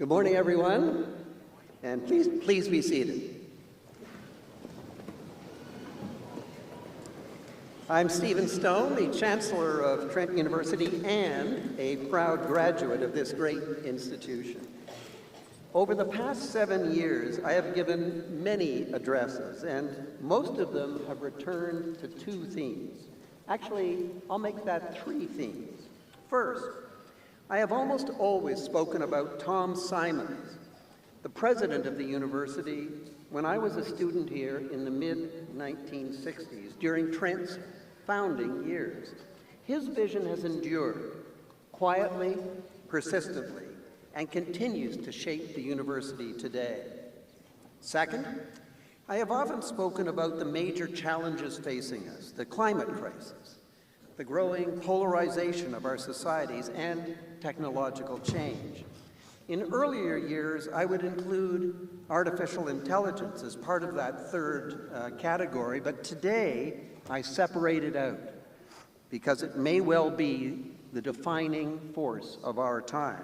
Good morning, everyone, and please be seated. I'm Stephen Stohn, the Chancellor of Trent University and a proud graduate of this great institution. Over the past 7 years, I have given many addresses, and most of them have returned to 2 themes. Actually, I'll make that 3 themes. First, I have almost always spoken about Tom Simons, the president of the university, when I was a student here in the mid-1960s, during Trent's founding years. His vision has endured quietly, persistently, and continues to shape the university today. Second, I have often spoken about the major challenges facing us, the climate crisis, the growing polarization of our societies, and technological change. In earlier years, I would include artificial intelligence as part of that third category, but today I separate it out because it may well be the defining force of our time.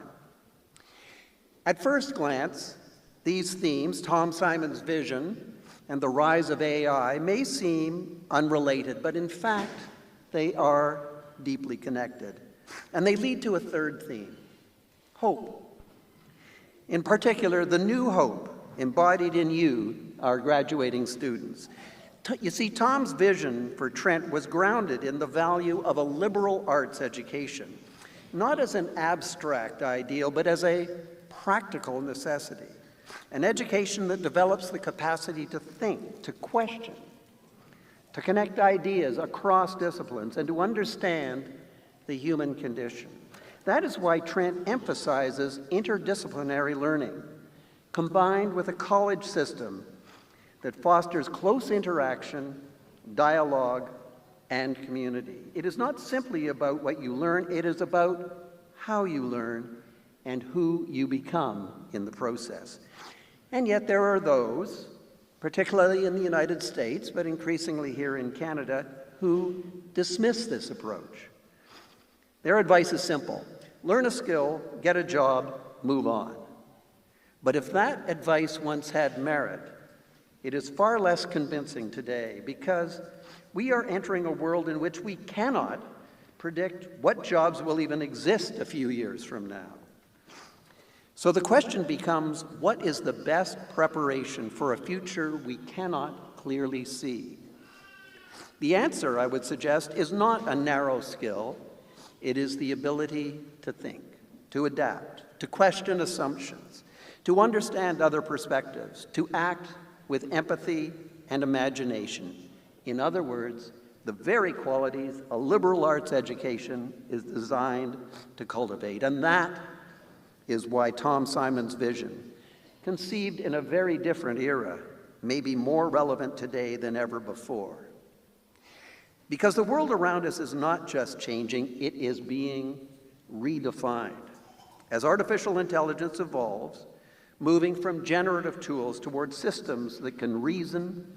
At first glance, these themes, Tom Simons' vision and the rise of AI, may seem unrelated, but in fact, they are deeply connected. And they lead to a third theme, hope. In particular, the new hope embodied in you, our graduating students. You see, Tom's vision for Trent was grounded in the value of a liberal arts education, not as an abstract ideal, but as a practical necessity. An education that develops the capacity to think, to question, to connect ideas across disciplines, and to understand the human condition. That is why Trent emphasizes interdisciplinary learning, combined with a college system that fosters close interaction, dialogue, and community. It is not simply about what you learn, it is about how you learn and who you become in the process. And yet there are those, particularly in the United States, but increasingly here in Canada, who dismiss this approach. Their advice is simple: learn a skill, get a job, move on. But if that advice once had merit, it is far less convincing today because we are entering a world in which we cannot predict what jobs will even exist a few years from now. So the question becomes, what is the best preparation for a future we cannot clearly see? The answer, I would suggest, is not a narrow skill. It is the ability to think, to adapt, to question assumptions, to understand other perspectives, to act with empathy and imagination. In other words, the very qualities a liberal arts education is designed to cultivate. And that is why Tom Simons' vision, conceived in a very different era, may be more relevant today than ever before. Because the world around us is not just changing, it is being redefined. As artificial intelligence evolves, moving from generative tools towards systems that can reason,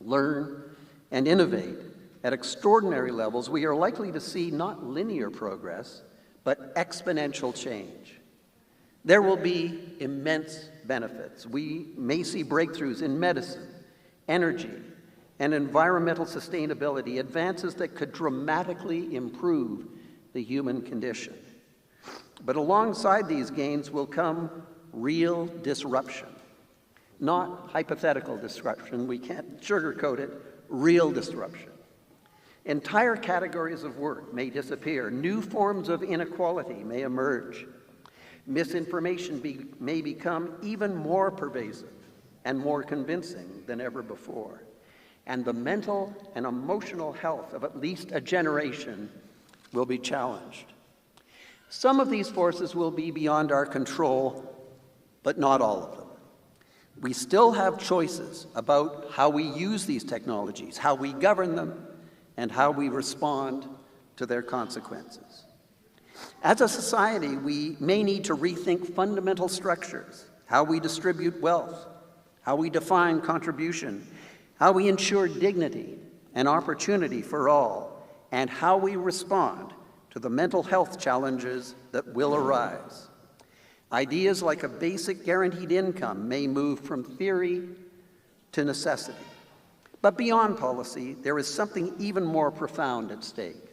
learn, and innovate at extraordinary levels, we are likely to see not linear progress, but exponential change. There will be immense benefits. We may see breakthroughs in medicine, energy, and environmental sustainability, advances that could dramatically improve the human condition. But alongside these gains will come real disruption, not hypothetical disruption. We can't sugarcoat it, real disruption. Entire categories of work may disappear. New forms of inequality may emerge. Misinformation may become even more pervasive and more convincing than ever before. And the mental and emotional health of at least a generation will be challenged. Some of these forces will be beyond our control, but not all of them. We still have choices about how we use these technologies, how we govern them, and how we respond to their consequences. As a society, we may need to rethink fundamental structures, how we distribute wealth, how we define contribution, how we ensure dignity and opportunity for all, and how we respond to the mental health challenges that will arise. Ideas like a basic guaranteed income may move from theory to necessity. But beyond policy, there is something even more profound at stake.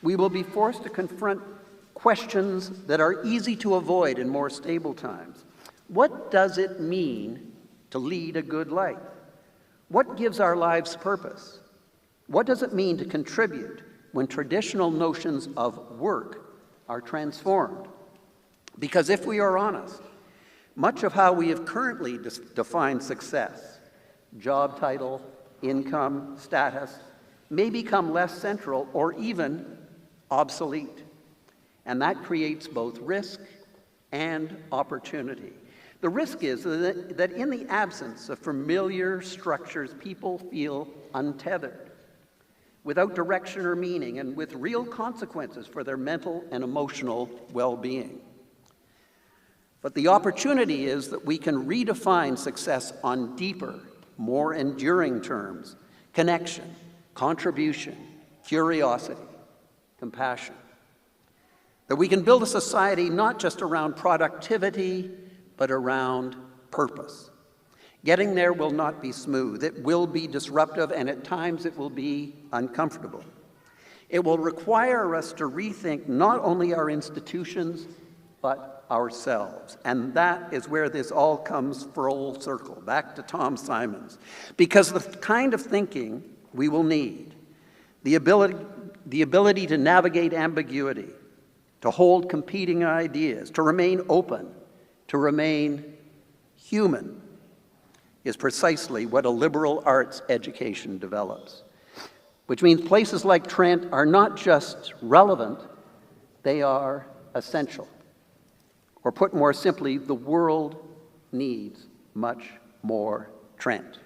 We will be forced to confront questions that are easy to avoid in more stable times. What does it mean to lead a good life? What gives our lives purpose? What does it mean to contribute when traditional notions of work are transformed? Because if we are honest, much of how we have currently defined success, job title, income, status, may become less central or even obsolete. And that creates both risk and opportunity. The risk is that in the absence of familiar structures, people feel untethered, without direction or meaning, and with real consequences for their mental and emotional well-being. But the opportunity is that we can redefine success on deeper, more enduring terms: connection, contribution, curiosity, compassion. That we can build a society not just around productivity, but around purpose. Getting there will not be smooth. It will be disruptive, and at times it will be uncomfortable. It will require us to rethink not only our institutions, but ourselves. And that is where this all comes full circle, back to Tom Simons. Because the kind of thinking we will need, the ability to navigate ambiguity, to hold competing ideas, to remain open, to remain human, is precisely what a liberal arts education develops. Which means places like Trent are not just relevant, they are essential. Or put more simply, the world needs much more Trent.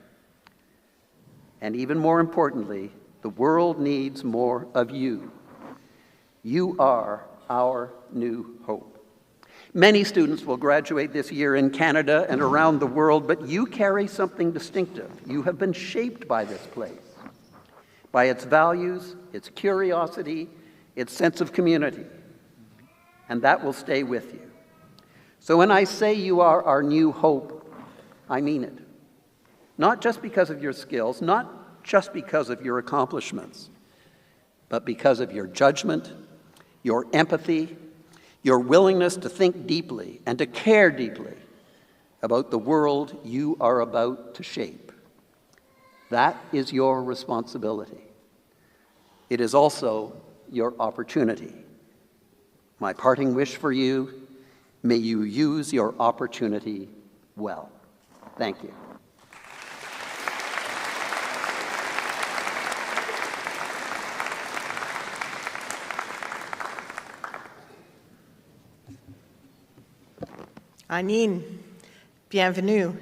And even more importantly, the world needs more of you. You are our new hope. Many students will graduate this year in Canada and around the world, but you carry something distinctive. You have been shaped by this place, by its values, its curiosity, its sense of community, and that will stay with you. So when I say you are our new hope, I mean it. Not just because of your skills, not just because of your accomplishments, but because of your judgment, your empathy, your willingness to think deeply and to care deeply about the world you are about to shape. That is your responsibility. It is also your opportunity. My parting wish for you: may you use your opportunity well. Thank you. Anine, bienvenue,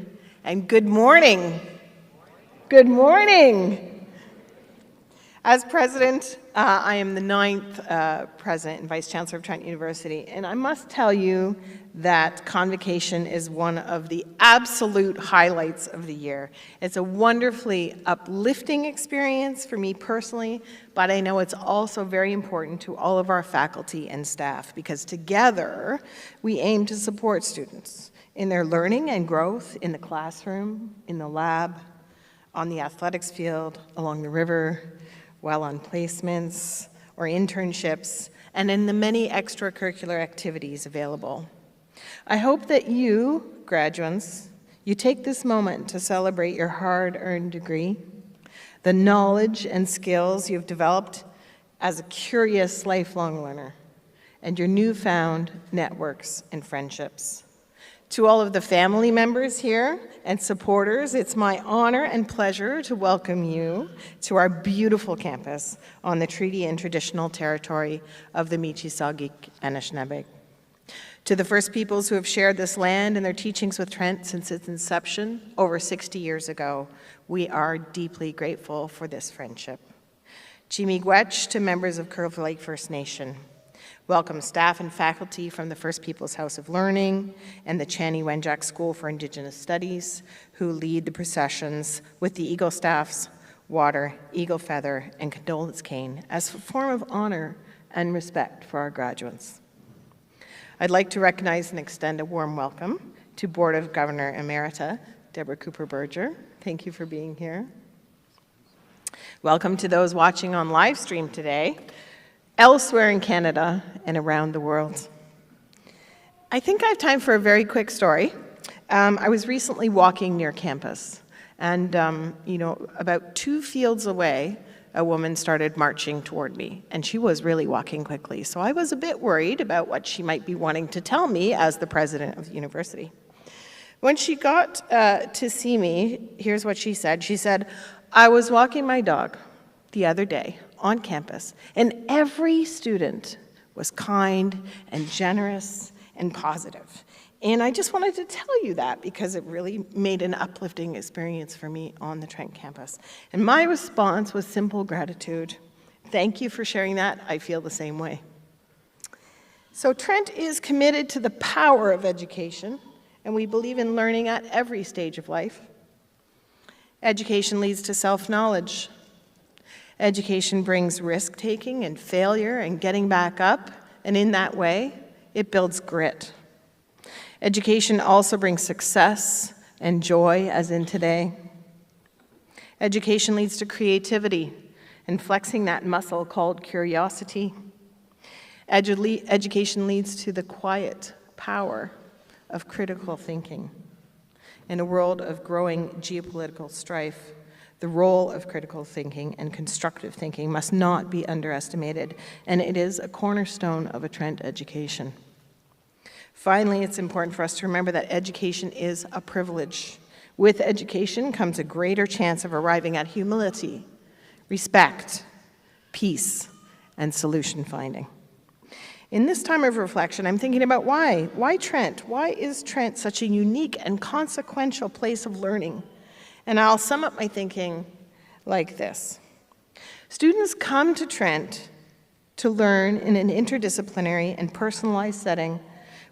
and good morning. Good morning. As president, I am the 9th president and vice chancellor of Trent University, and I must tell you that Convocation is one of the absolute highlights of the year. It's a wonderfully uplifting experience for me personally, but I know it's also very important to all of our faculty and staff, because together we aim to support students in their learning and growth in the classroom, in the lab, on the athletics field, along the river, while on placements or internships, and in the many extracurricular activities available. I hope that you, graduates, you take this moment to celebrate your hard-earned degree, the knowledge and skills you've developed as a curious lifelong learner, and your newfound networks and friendships. To all of the family members here and supporters, it's my honor and pleasure to welcome you to our beautiful campus on the treaty and traditional territory of the Michi-Saagiig Anishinaabe. To the First Peoples who have shared this land and their teachings with Trent since its inception over 60 years ago, we are deeply grateful for this friendship. Chimigwech to members of Curve Lake First Nation. Welcome staff and faculty from the First Peoples House of Learning and the Chani Wenjack School for Indigenous Studies, who lead the processions with the Eagle Staffs, water, eagle feather, and condolence cane as a form of honor and respect for our graduates. I'd like to recognize and extend a warm welcome to Board of Governor Emerita, Deborah Cooper-Berger. Thank you for being here. Welcome to those watching on live stream today, elsewhere in Canada and around the world. I think I have time for a very quick story. I was recently walking near campus, and about 2 fields away, a woman started marching toward me, and she was really walking quickly. So I was a bit worried about what she might be wanting to tell me as the president of the university. When she got to see me, here's what she said. She said, "I was walking my dog the other day on campus, and every student was kind and generous and positive. And I just wanted to tell you that because it really made an uplifting experience for me on the Trent campus." And my response was simple gratitude. Thank you for sharing that. I feel the same way. So Trent is committed to the power of education, and we believe in learning at every stage of life. Education leads to self-knowledge. Education brings risk-taking and failure and getting back up, and in that way, it builds grit. Education also brings success and joy, as in today. Education leads to creativity and flexing that muscle called curiosity. Education leads to the quiet power of critical thinking. In a world of growing geopolitical strife, the role of critical thinking and constructive thinking must not be underestimated, and it is a cornerstone of a Trent education. Finally, it's important for us to remember that education is a privilege. With education comes a greater chance of arriving at humility, respect, peace, and solution finding. In this time of reflection, I'm thinking about why. Why Trent? Why is Trent such a unique and consequential place of learning? And I'll sum up my thinking like this. Students come to Trent to learn in an interdisciplinary and personalized setting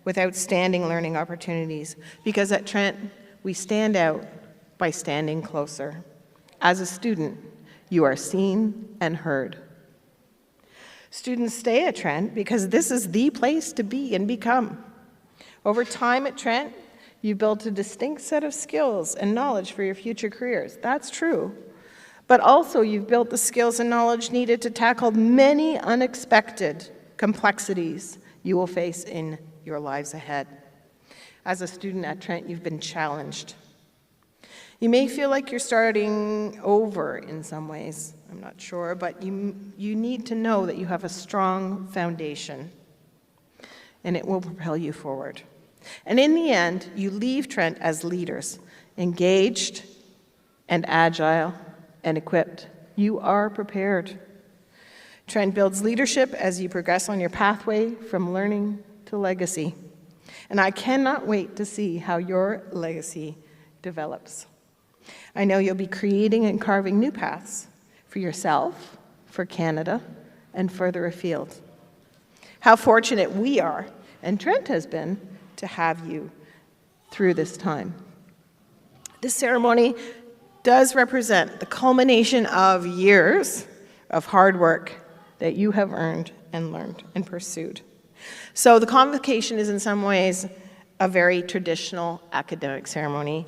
with outstanding learning opportunities, because at Trent, we stand out by standing closer. As a student, you are seen and heard. Students stay at Trent because this is the place to be and become. Over time at Trent, you built a distinct set of skills and knowledge for your future careers. That's true. But also you've built the skills and knowledge needed to tackle many unexpected complexities you will face in your lives ahead. As a student at Trent, you've been challenged. You may feel like you're starting over in some ways, I'm not sure, but you need to know that you have a strong foundation, and it will propel you forward. And in the end, you leave Trent as leaders, engaged and agile and equipped. You are prepared. Trent builds leadership as you progress on your pathway from learning to legacy. And I cannot wait to see how your legacy develops. I know you'll be creating and carving new paths for yourself, for Canada, and further afield. How fortunate we are, and Trent has been, to have you through this time. This ceremony does represent the culmination of years of hard work that you have earned and learned and pursued. So the convocation is in some ways a very traditional academic ceremony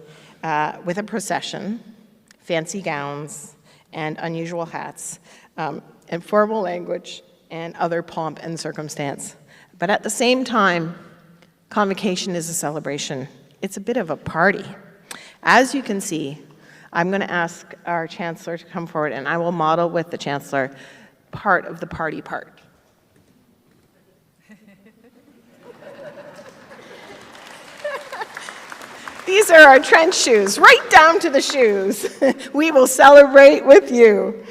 with a procession, fancy gowns, and unusual hats, and formal language and other pomp and circumstance. But at the same time, convocation is a celebration. It's a bit of a party. As you can see, I'm going to ask our Chancellor to come forward, and I will model with the Chancellor part of the party part. These are our Trent shoes, right down to the shoes. We will celebrate with you.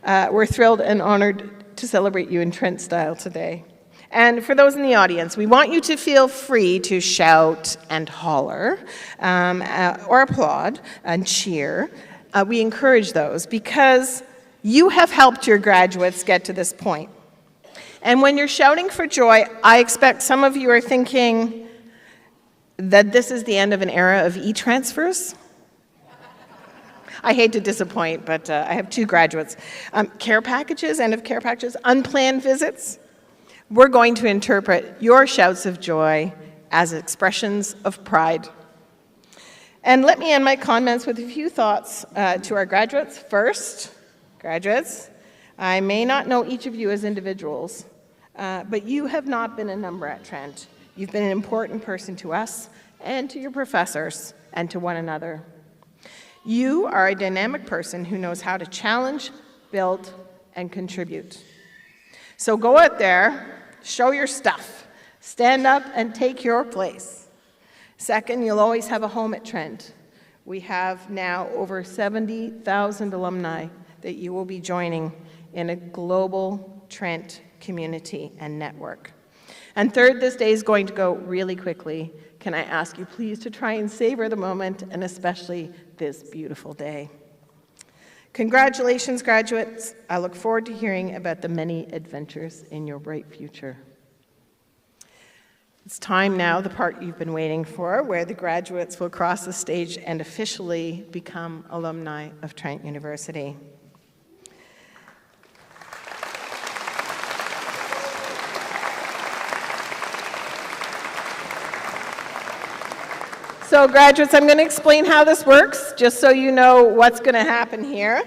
We're thrilled and honored to celebrate you in Trent style today. And for those in the audience, we want you to feel free to shout and holler, or applaud and cheer. We encourage those because you have helped your graduates get to this point. And when you're shouting for joy, I expect some of you are thinking that this is the end of an era of e-transfers. I hate to disappoint, but I have 2 graduates. Care packages, end of care packages, unplanned visits. We're going to interpret your shouts of joy as expressions of pride. And let me end my comments with a few thoughts to our graduates. First, graduates, I may not know each of you as individuals, but you have not been a number at Trent. You've been an important person to us and to your professors and to one another. You are a dynamic person who knows how to challenge, build, and contribute. So go out there, show your stuff, stand up and take your place. Second, you'll always have a home at Trent. We have now over 70,000 alumni that you will be joining in a global Trent community and network. And third, this day is going to go really quickly. Can I ask you please to try and savor the moment, and especially this beautiful day. Congratulations, graduates. I look forward to hearing about the many adventures in your bright future. It's time now, the part you've been waiting for, where the graduates will cross the stage and officially become alumni of Trent University. So graduates, I'm going to explain how this works, just so you know what's going to happen here.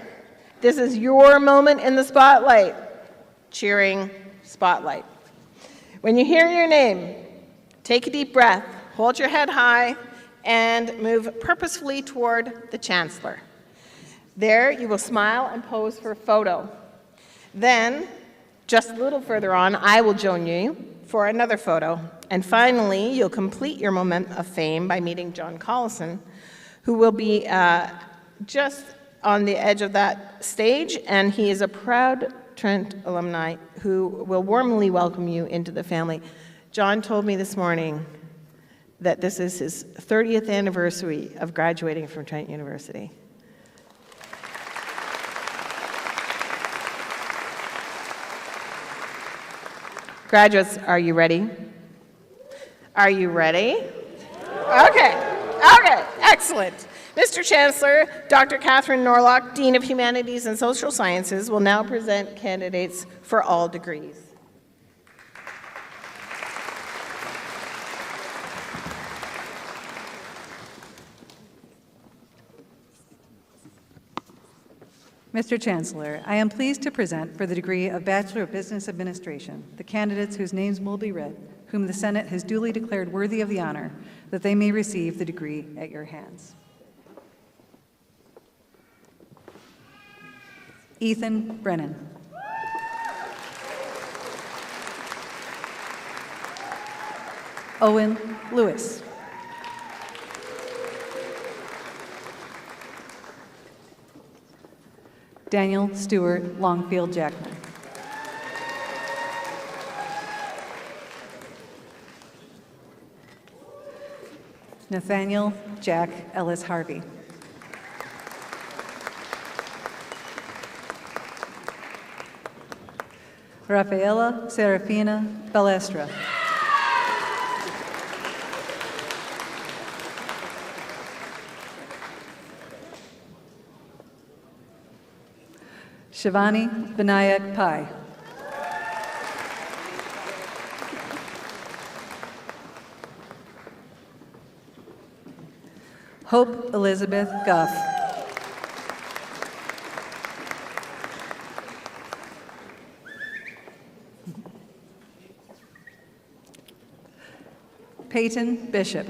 This is your moment in the spotlight. Cheering spotlight. When you hear your name, take a deep breath, hold your head high, and move purposefully toward the Chancellor. There, you will smile and pose for a photo. Then, just a little further on, I will join you for another photo. And finally, you'll complete your moment of fame by meeting John Collison, who will be just on the edge of that stage, and he is a proud Trent alumni who will warmly welcome you into the family. John told me this morning that this is his 30th anniversary of graduating from Trent University. Graduates, are you ready? Are you ready? Okay, excellent. Mr. Chancellor, Dr. Catherine Norlock, Dean of Humanities and Social Sciences, will now present candidates for all degrees. Mr. Chancellor, I am pleased to present for the degree of Bachelor of Business Administration the candidates whose names will be read, whom the Senate has duly declared worthy of the honor that they may receive the degree at your hands. Ethan Brennan. Owen Lewis. Daniel Stewart Longfield Jackman. Nathaniel Jack Ellis Harvey. Rafaela Serafina Balestra. Shivani Vinayak Pai. Hope Elizabeth Guff. Peyton Bishop.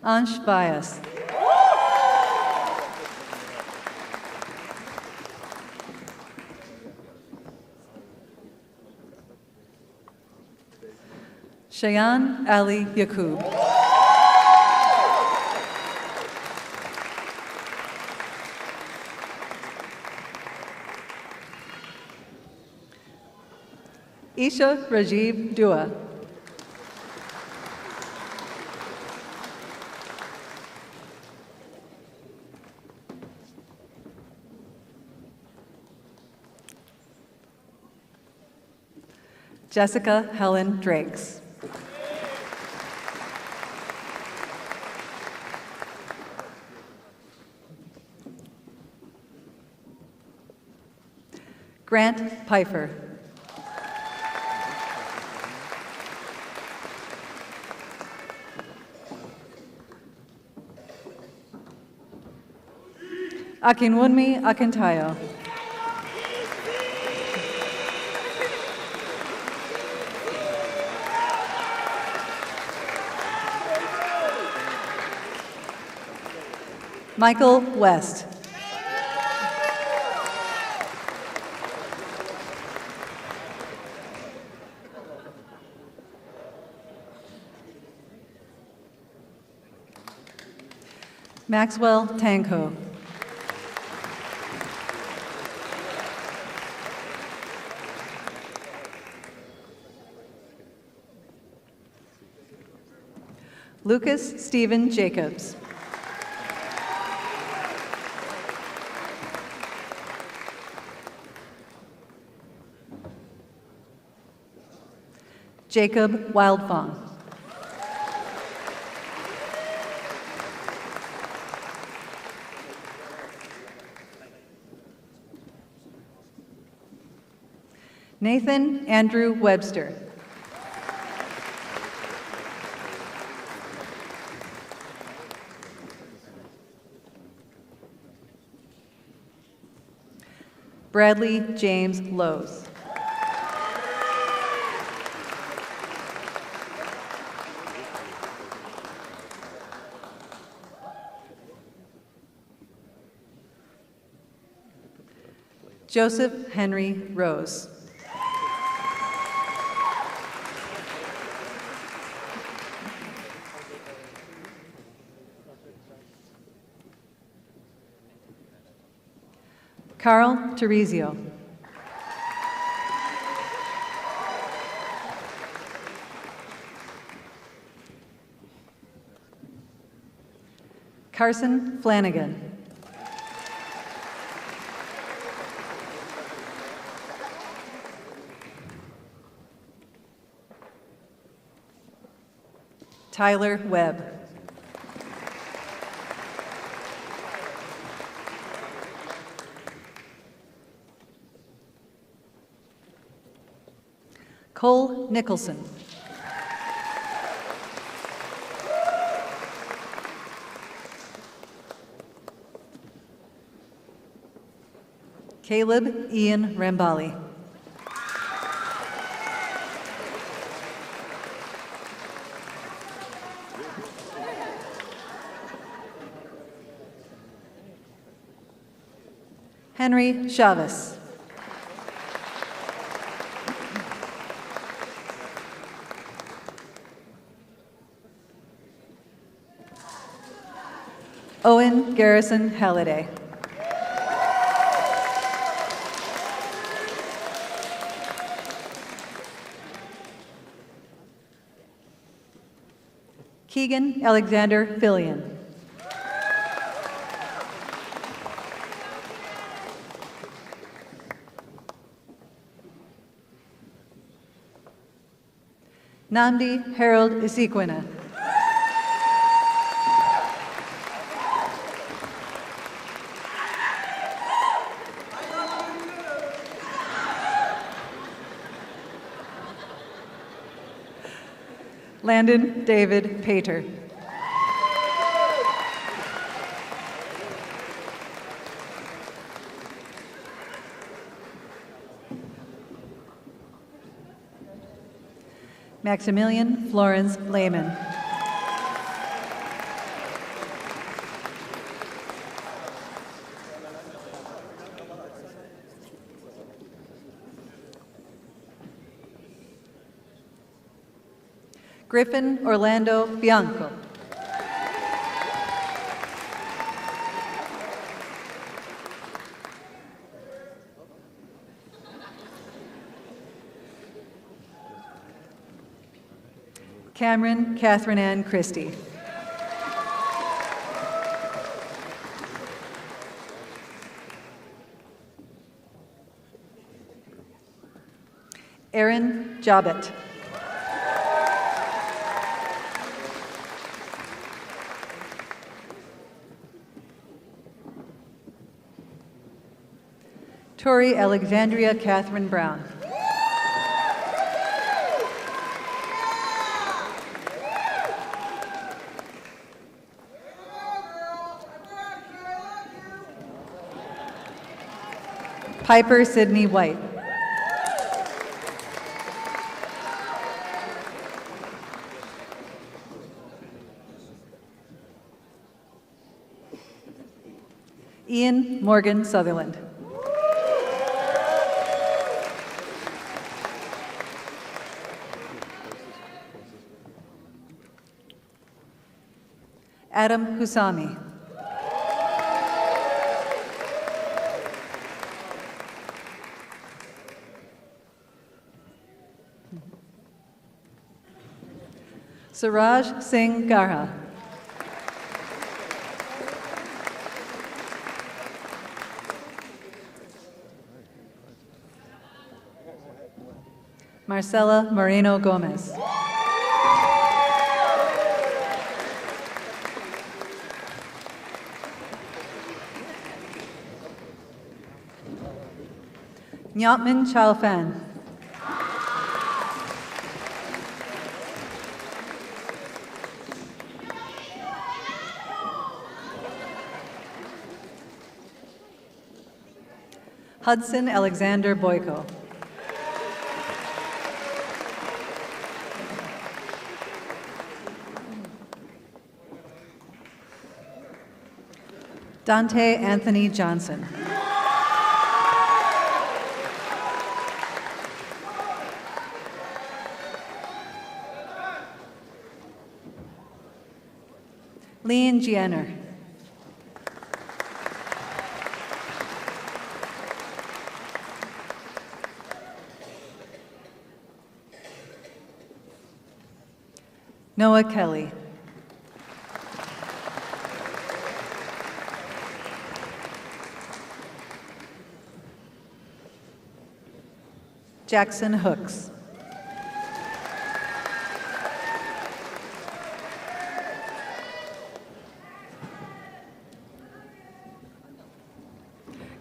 Ansh Vyas. Shayan Ali Yaqub. Isha Rajiv Dua. Jessica Helen Drakes. Grant Pfeiffer. Akinwunmi Akintayo. Michael West. Maxwell Tanko. Lucas Stephen Jacobs. Jacob Wildfong. Nathan Andrew Webster. Bradley James Lowes. Joseph Henry Rose. Carl Teresio. Carson Flanagan. Tyler Webb. Cole Nicholson. Caleb Ian Rambali. Henry Chavez. Owen Garrison Halliday. Keegan Alexander Fillion. Namdi Harold Isiquina. Landon David Pater. Maximilian Florence Lehman. Griffin Orlando Bianco. Cameron Catherine Ann Christie. Aaron Jobbitt. Tori Alexandria Catherine Brown. Piper Sydney White. Ian Morgan Sutherland. Adam Husami. Suraj Singh Garha. Marcela Moreno Gomez. Nyatman Chalfan. Hudson Alexander Boyko. Dante Anthony Johnson. Leon Gienner. Noah Kelly. Jackson Hooks.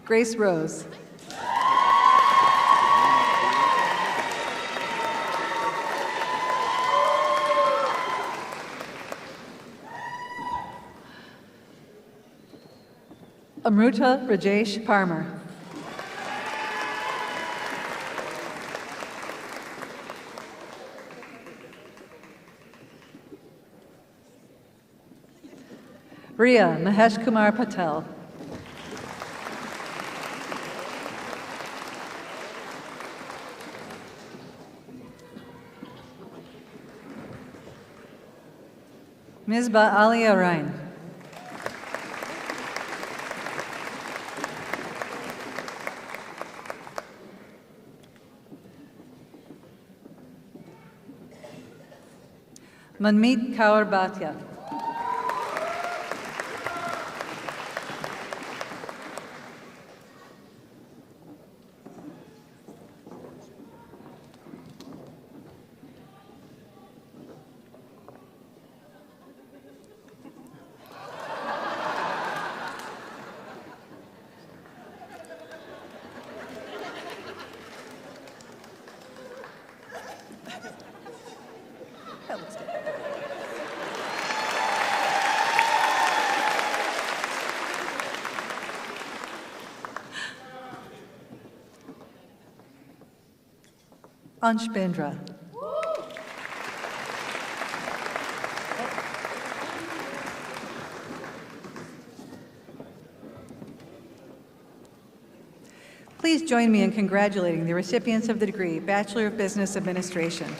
Grace Rose. Amruta Rajesh Parmar. Ria Mahesh Kumar Patel. Misbah Alia Ryan. Manmeet Kaur Bhatia. Ansh Bindra. Please join me in congratulating the recipients of the degree Bachelor of Business Administration.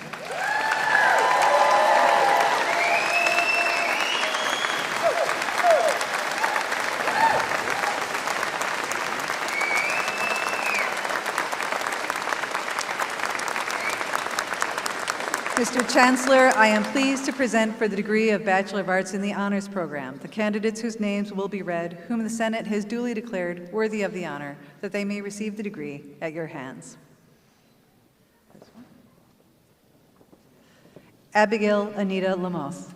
Mr. Chancellor, I am pleased to present for the degree of Bachelor of Arts in the Honors Program the candidates whose names will be read, whom the Senate has duly declared worthy of the honor, that they may receive the degree at your hands. Abigail Anita Lamos.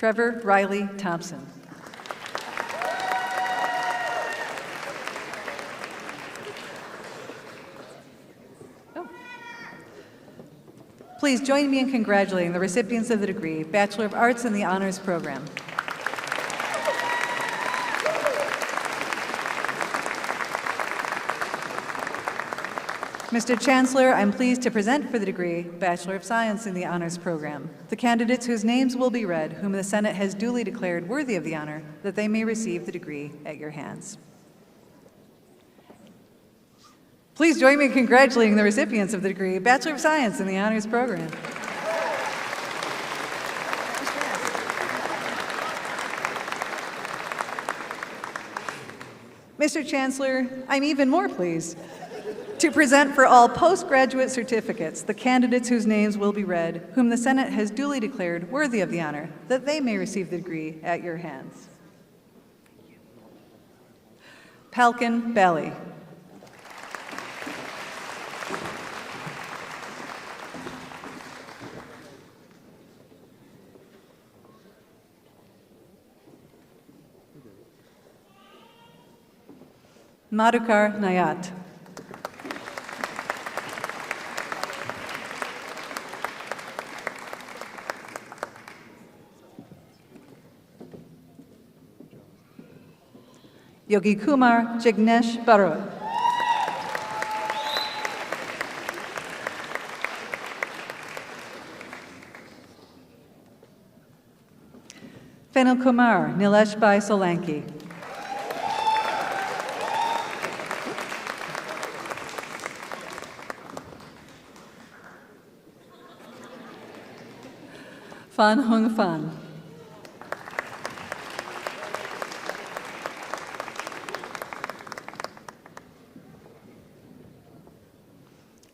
Trevor Riley Thompson. Please join me in congratulating the recipients of the degree, Bachelor of Arts in the Honors Program. Mr. Chancellor, I'm pleased to present for the degree, Bachelor of Science in the Honors Program, the candidates whose names will be read, whom the Senate has duly declared worthy of the honor, that they may receive the degree at your hands. Please join me in congratulating the recipients of the degree, Bachelor of Science in the Honors Program. Mr. Chancellor, I'm even more pleased to present for all postgraduate certificates the candidates whose names will be read, whom the Senate has duly declared worthy of the honor, that they may receive the degree at your hands. Palkin Bally. Madhukar Nayat. Yogi Kumar Jignesh Barua. Fenil Kumar Nilesh Bhai Solanki. Fan Hung Fan.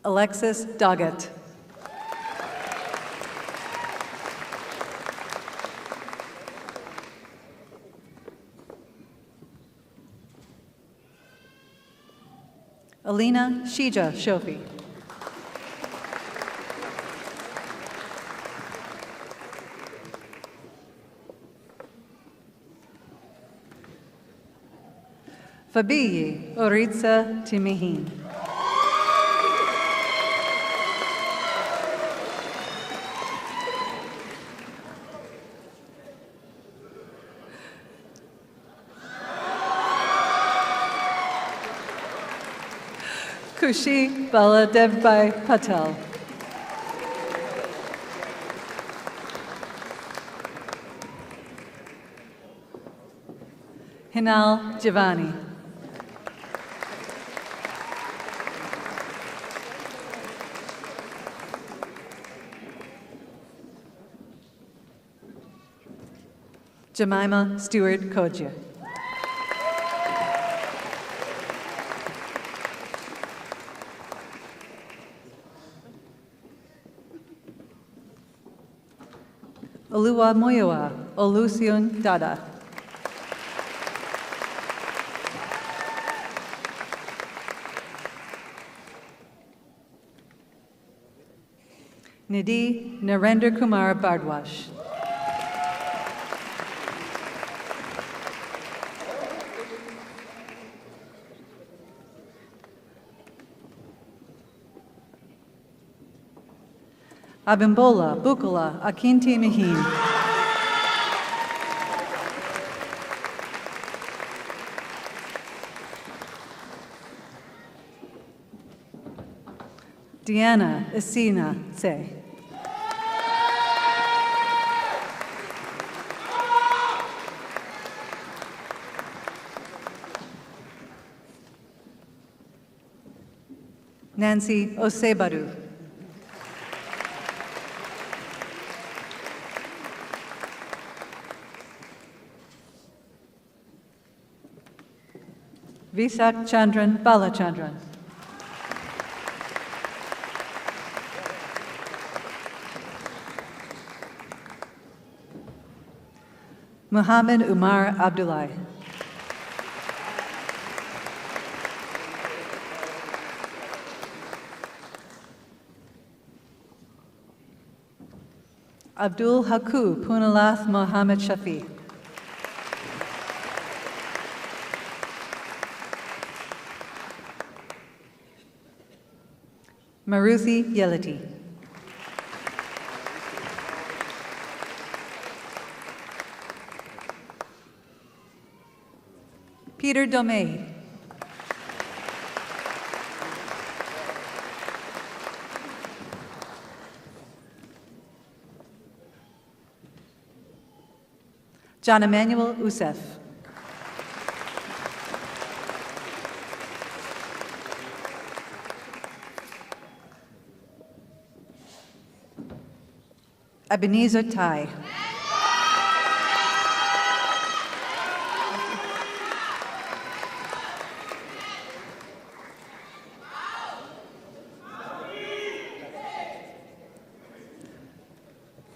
Alexis Doggett. Alina Shija Shofi. Fabiyi Oritza Timihin. Kushi Baladevbhai Patel. Hinal Giovanni. Jemima Stewart Kodja. Oluwa Moyoa Oluseun Dada. Nidhi Narendra Kumar Bardwash. Abimbola Bukola Akinti Mihin. Deanna Isina Se. Nancy Osebaru. Visak Chandran Balachandran. Muhammad Umar Abdullahi. Abdul Haku Punalath Mohammed Shafi. Maruthi Yelati. Peter Domey. John Emmanuel Usef. Ebenezer Tai.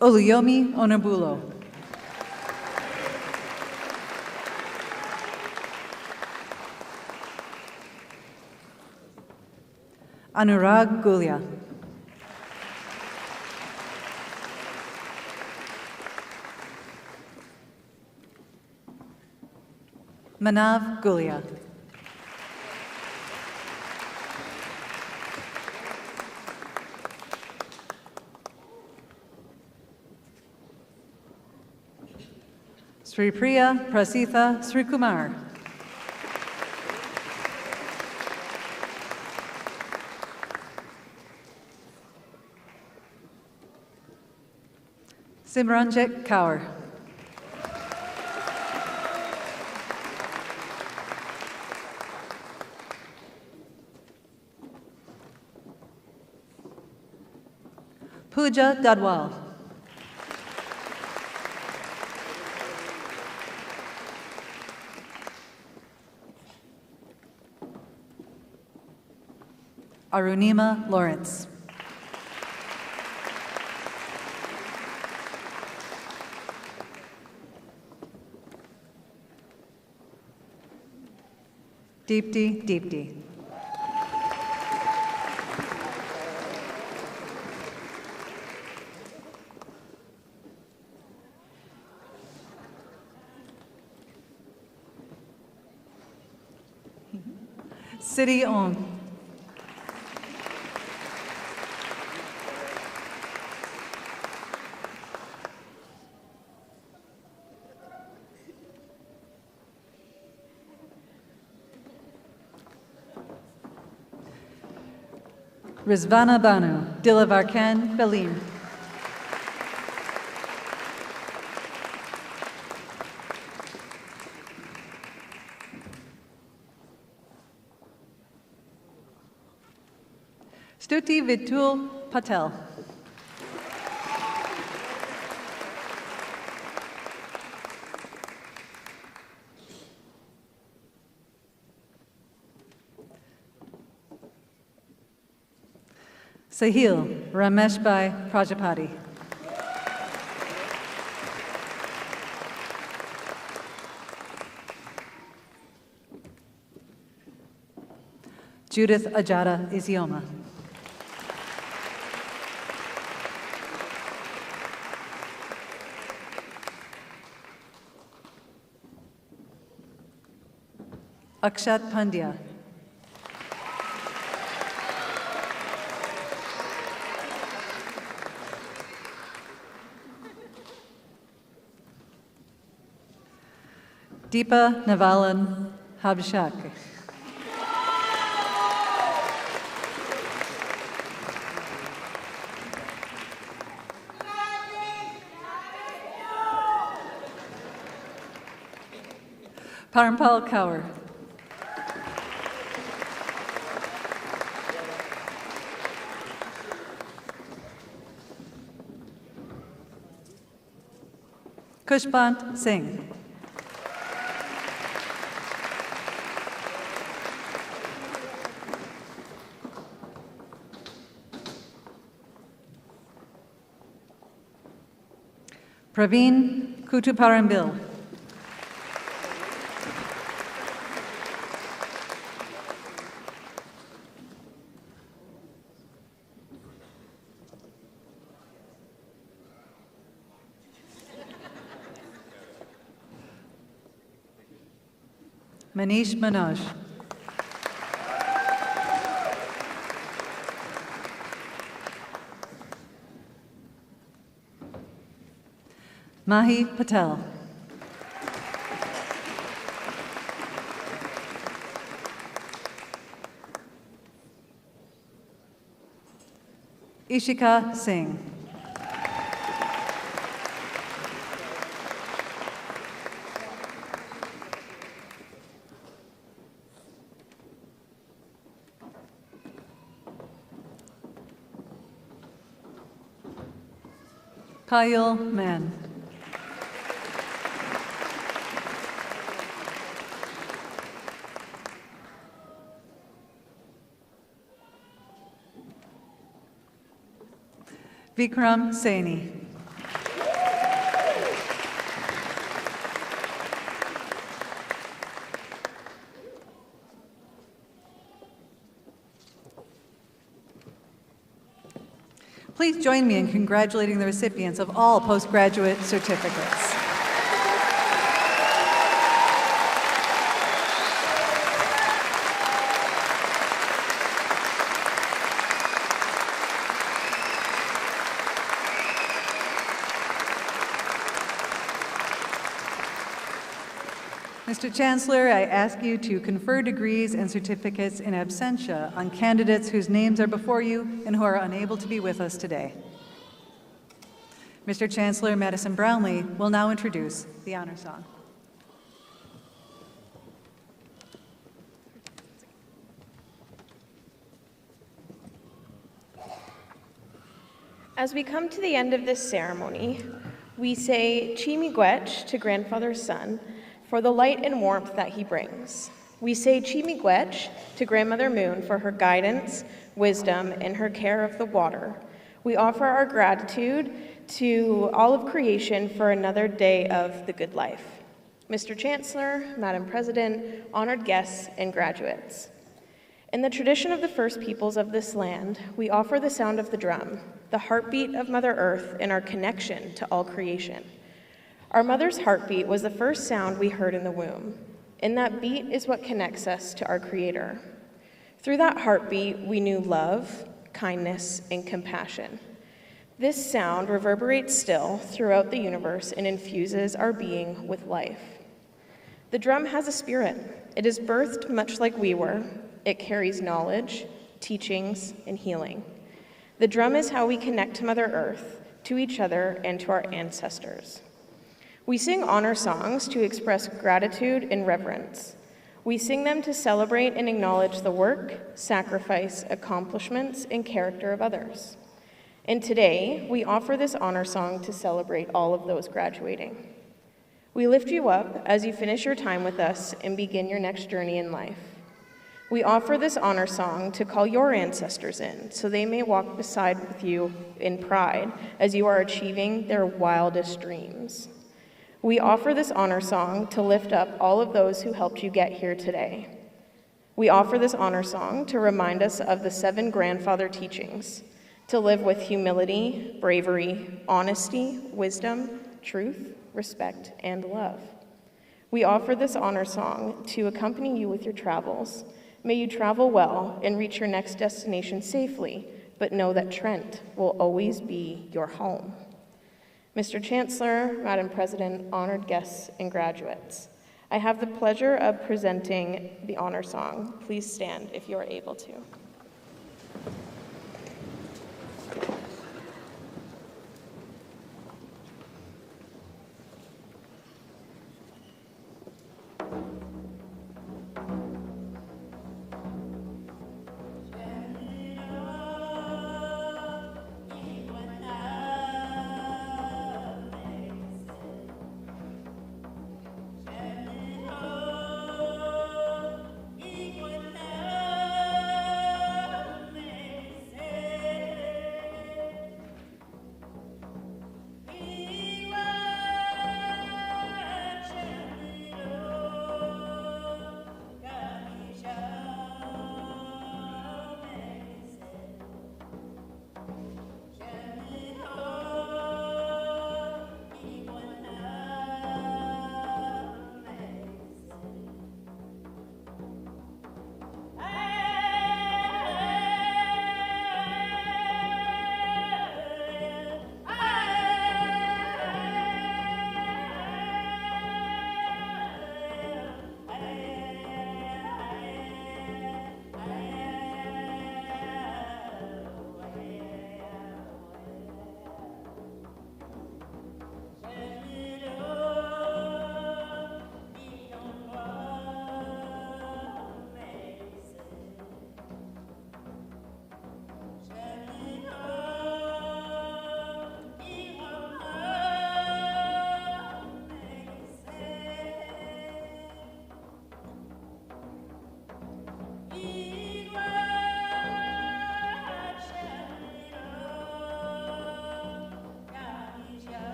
Oluyomi Onabulo. Anurag Gulia. Manav Gulia. Sri Priya Prasitha Sri Kumar. Simranjit Kaur. Pooja Dadwal. Arunima Lawrence. Deepti Deepti. City On. Rizvana Banu, Dilavarkan Belim. Stuti Vitul Patel. Sahil Rameshbhai Prajapati. Judith Ajada Isioma. Akshat Pandya. Deepa Navalan Habshak. Parampal Kaur. Kushbant Singh. Praveen Kutuparambil. Manish Manoj. Mahi Patel. Ishika Singh. Kyle Mann. Vikram Saini. Please join me in congratulating the recipients of all postgraduate certificates. Mr. Chancellor, I ask you to confer degrees and certificates in absentia on candidates whose names are before you and who are unable to be with us today. Mr. Chancellor, Madisyn Brownlee will now introduce the honor song. As we come to the end of this ceremony, we say Chi-miigwech to grandfather's son for the light and warmth that he brings. We say Chi-miigwech to Grandmother Moon for her guidance, wisdom, and her care of the water. We offer our gratitude to all of creation for another day of the good life. Mr. Chancellor, Madam President, honored guests, and graduates. In the tradition of the first peoples of this land, we offer the sound of the drum, the heartbeat of Mother Earth, and our connection to all creation. Our mother's heartbeat was the first sound we heard in the womb, and that beat is what connects us to our Creator. Through that heartbeat, we knew love, kindness, and compassion. This sound reverberates still throughout the universe and infuses our being with life. The drum has a spirit. It is birthed much like we were. It carries knowledge, teachings, and healing. The drum is how we connect to Mother Earth, to each other, and to our ancestors. We sing honor songs to express gratitude and reverence. We sing them to celebrate and acknowledge the work, sacrifice, accomplishments, and character of others. And today, we offer this honor song to celebrate all of those graduating. We lift you up as you finish your time with us and begin your next journey in life. We offer this honor song to call your ancestors in so they may walk beside with you in pride as you are achieving their wildest dreams. We offer this honor song to lift up all of those who helped you get here today. We offer this honor song to remind us of the 7 grandfather teachings, to live with humility, bravery, honesty, wisdom, truth, respect, and love. We offer this honor song to accompany you with your travels. May you travel well and reach your next destination safely, but know that Trent will always be your home. Mr. Chancellor, Madam President, honored guests, and graduates, I have the pleasure of presenting the honor song. Please stand if you are able to.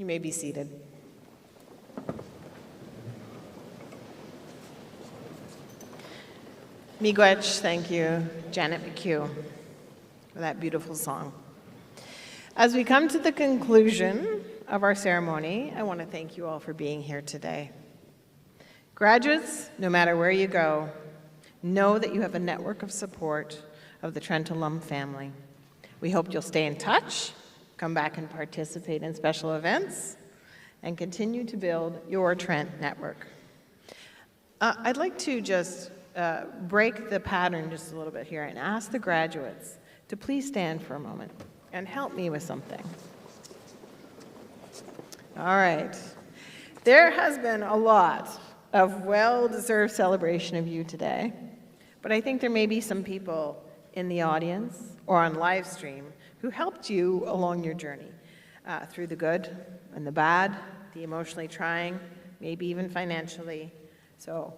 You may be seated. Miigwech, thank you, Janet McHugh, for that beautiful song. As we come to the conclusion of our ceremony, I want to thank you all for being here today. Graduates, no matter where you go, know that you have a network of support of the Trent alum family. We hope you'll stay in touch, come back and participate in special events, and continue to build your Trent network. I'd like to just break the pattern just a little bit here and ask the graduates to please stand for a moment and help me with something. All right. There has been a lot of well-deserved celebration of you today, but I think there may be some people in the audience or on live stream who helped you along your journey through the good and the bad, the emotionally trying, maybe even financially. So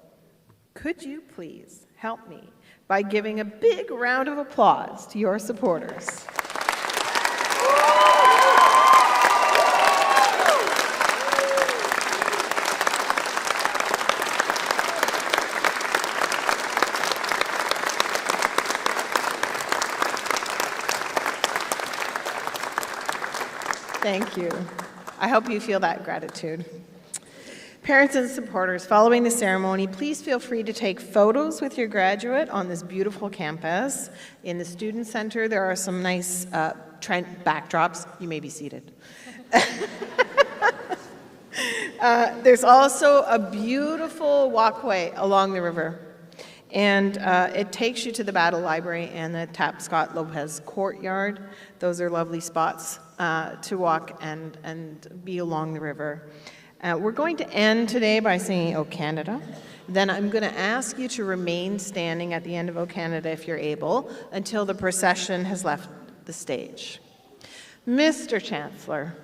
could you please help me by giving a big round of applause to your supporters? Thank you. I hope you feel that gratitude. Parents and supporters, following the ceremony, please feel free to take photos with your graduate on this beautiful campus. In the Student Center, there are some nice Trent backdrops. You may be seated. There's also a beautiful walkway along the river. And it takes you to the Battle Library and the Tapscott Lopez Courtyard. Those are lovely spots to walk and be along the river. We're going to end today by singing O Canada. Then I'm going to ask you to remain standing at the end of O Canada if you're able until the procession has left the stage. Mr. Chancellor,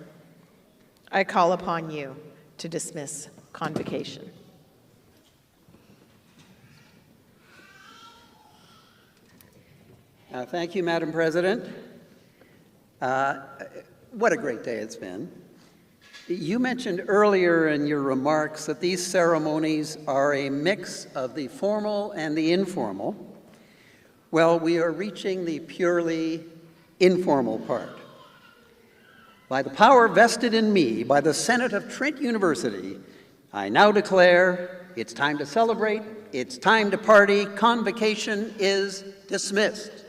I call upon you to dismiss Convocation. Thank you, Madam President. What a great day it's been. You mentioned earlier in your remarks that these ceremonies are a mix of the formal and the informal. Well, we are reaching the purely informal part. By the power vested in me by the Senate of Trent University, I now declare it's time to celebrate, it's time to party, Convocation is dismissed.